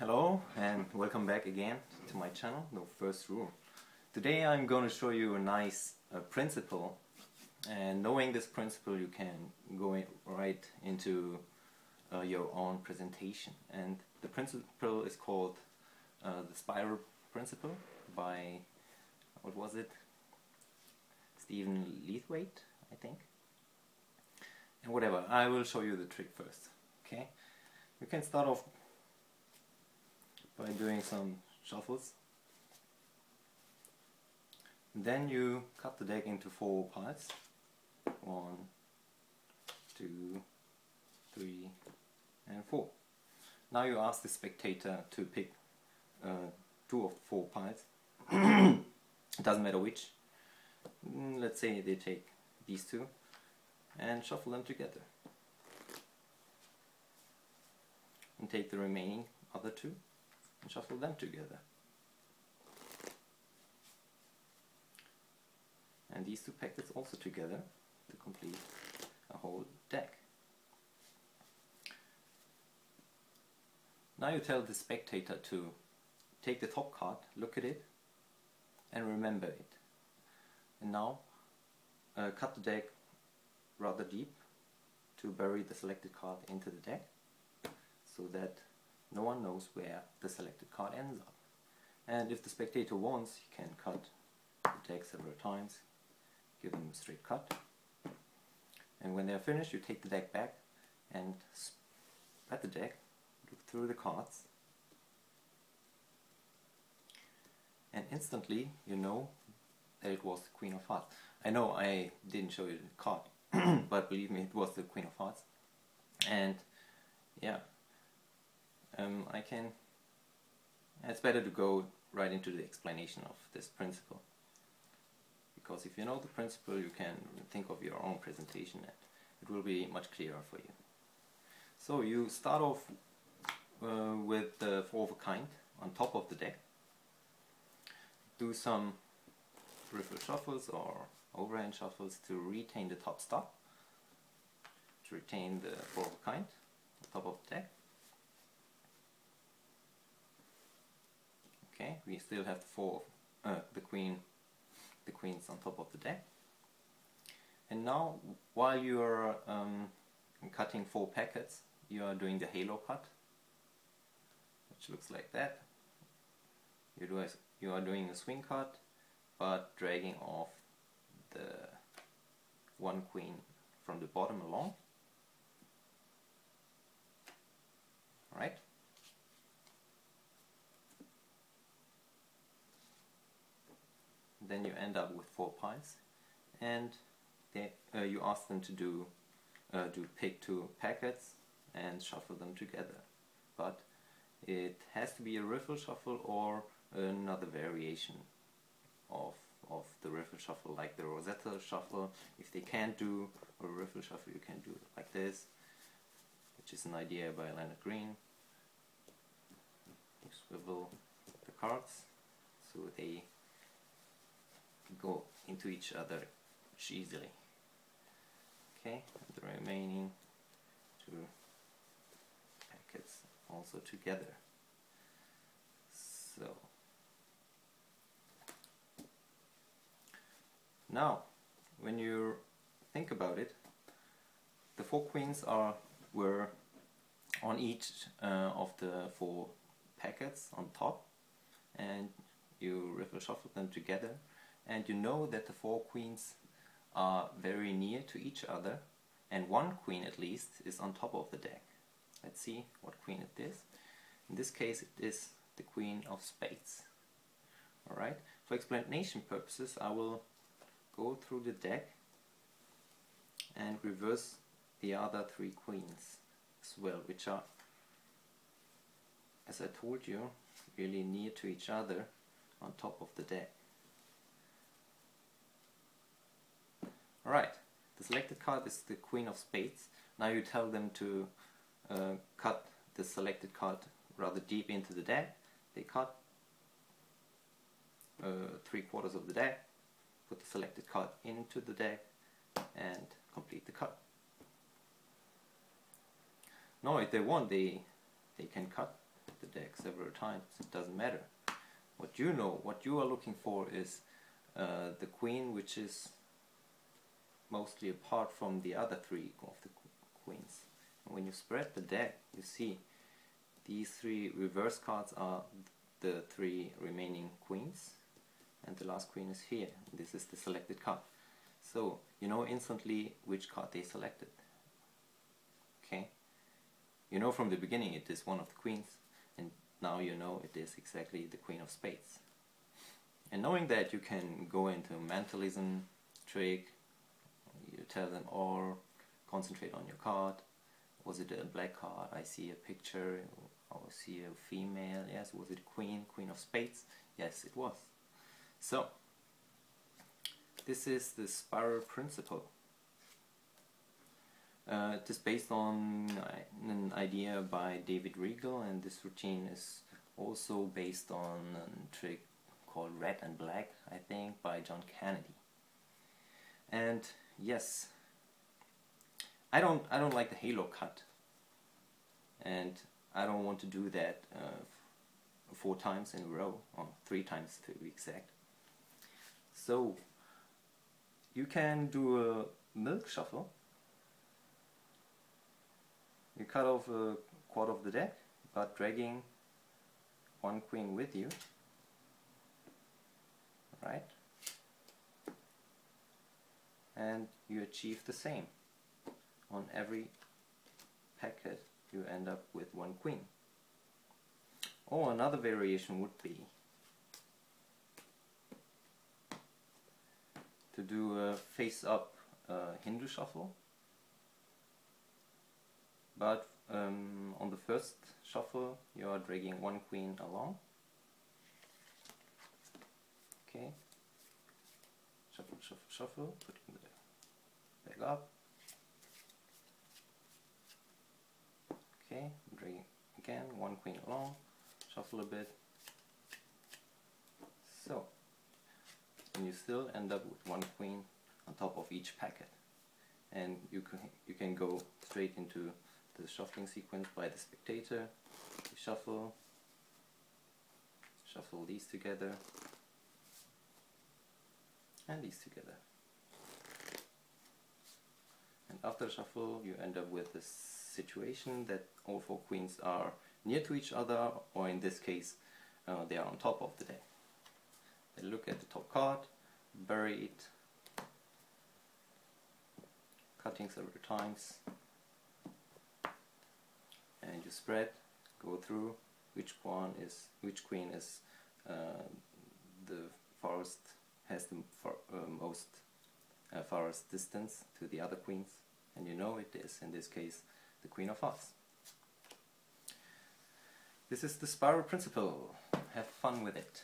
Hello and welcome back again to my channel, NoFirstRule. Today I'm going to show you a nice principle, and knowing this principle you can go right into your own presentation. And the principle is called the spiral principle by, what was it? Leathwaite, I think. And whatever, I will show you the trick first. Okay, you can start off by doing some shuffles. Then you cut the deck into 4 parts. 1, 2, 3 and 4. Now you ask the spectator to pick 2 of 4 parts. It doesn't matter which. Let's say they take these 2 and shuffle them together. And take the remaining other 2 and shuffle them together. And these 2 packets also together to complete a whole deck. Now you tell the spectator to take the top card, look at it and remember it. And now cut the deck rather deep to bury the selected card into the deck, so that no one knows where the selected card ends up. And if the spectator wants, he can cut the deck several times, give them a straight cut. And when they are finished, you take the deck back and spread the deck, look through the cards, and instantly you know that it was the Queen of Hearts. I know I didn't show you the card, but believe me, it was the Queen of Hearts. And yeah, it's better to go right into the explanation of this principle, because if you know the principle you can think of your own presentation and it will be much clearer for you. So you start off with the 4 of a kind on top of the deck. Do some riffle shuffles or overhand shuffles to retain the top stop, to retain the 4 of a kind on top of the deck. Okay, we still have the queens on top of the deck. And now, while you are cutting 4 packets, you are doing the halo cut, which looks like that. You are doing a swing cut, but dragging off the 1 queen from the bottom along. Alright? Then you end up with 4 piles, and you ask them to pick 2 packets and shuffle them together. But it has to be a riffle shuffle or another variation of the riffle shuffle, like the Rosetta shuffle. If they can't do a riffle shuffle, you can do it like this, which is an idea by Leonard Green. You swivel the cards so they go into each other easily. Okay, and the remaining 2 packets also together. So now, when you think about it, the 4 queens were on each of the 4 packets on top, and you riffle shuffle them together. And you know that the 4 queens are very near to each other, and 1 queen at least is on top of the deck. Let's see what queen it is. In this case it is the Queen of Spades. Alright, for explanation purposes I will go through the deck and reverse the other 3 queens as well, which are, as I told you, really near to each other on top of the deck. Alright, the selected card is the Queen of Spades. Now you tell them to cut the selected card rather deep into the deck. They cut 3/4 of the deck, put the selected card into the deck and complete the cut. Now if they want, they can cut the deck several times, it doesn't matter. What you know, what you are looking for is the queen, which is mostly apart from the other three of the queens. And when you spread the deck, you see these three reverse cards are the three remaining queens, and the last queen is here. This is the selected card. So you know instantly which card they selected. Okay? You know from the beginning it is one of the queens, and now you know it is exactly the queen of spades. And knowing that, you can go into mentalism trick. You tell them, or concentrate on your card. Was it a black card? I see a picture. I see a female. Yes. Was it a queen? Queen of spades? Yes, it was. So this is the spiral principle. It is based on an idea by David Regal, and this routine is also based on a trick called Red and Black, I think, by John Kennedy. And yes, I don't like the halo cut, and I don't want to do that 4 times in a row, or 3 times to be exact. So you can do a milk shuffle. You cut off a quarter of the deck, but dragging 1 queen with you, right? And you achieve the same. On every packet you end up with 1 queen. Or another variation would be to do a face-up Hindu shuffle, but on the first shuffle you are dragging 1 queen along. Okay, shuffle, shuffle, shuffle, putting the bag up. Okay, dragging again, 1 queen along, shuffle a bit. So, and you still end up with 1 queen on top of each packet. And you can go straight into the shuffling sequence by the spectator. You shuffle these together, and these together. And after shuffle you end up with this situation that all 4 queens are near to each other, or in this case they are on top of the deck. They look at the top card, bury it, cutting several times, and you spread, go through which queen is the farthest, has the most farthest distance to the other queens, and you know it is in this case the Queen of Hearts. This is the spiral principle. Have fun with it.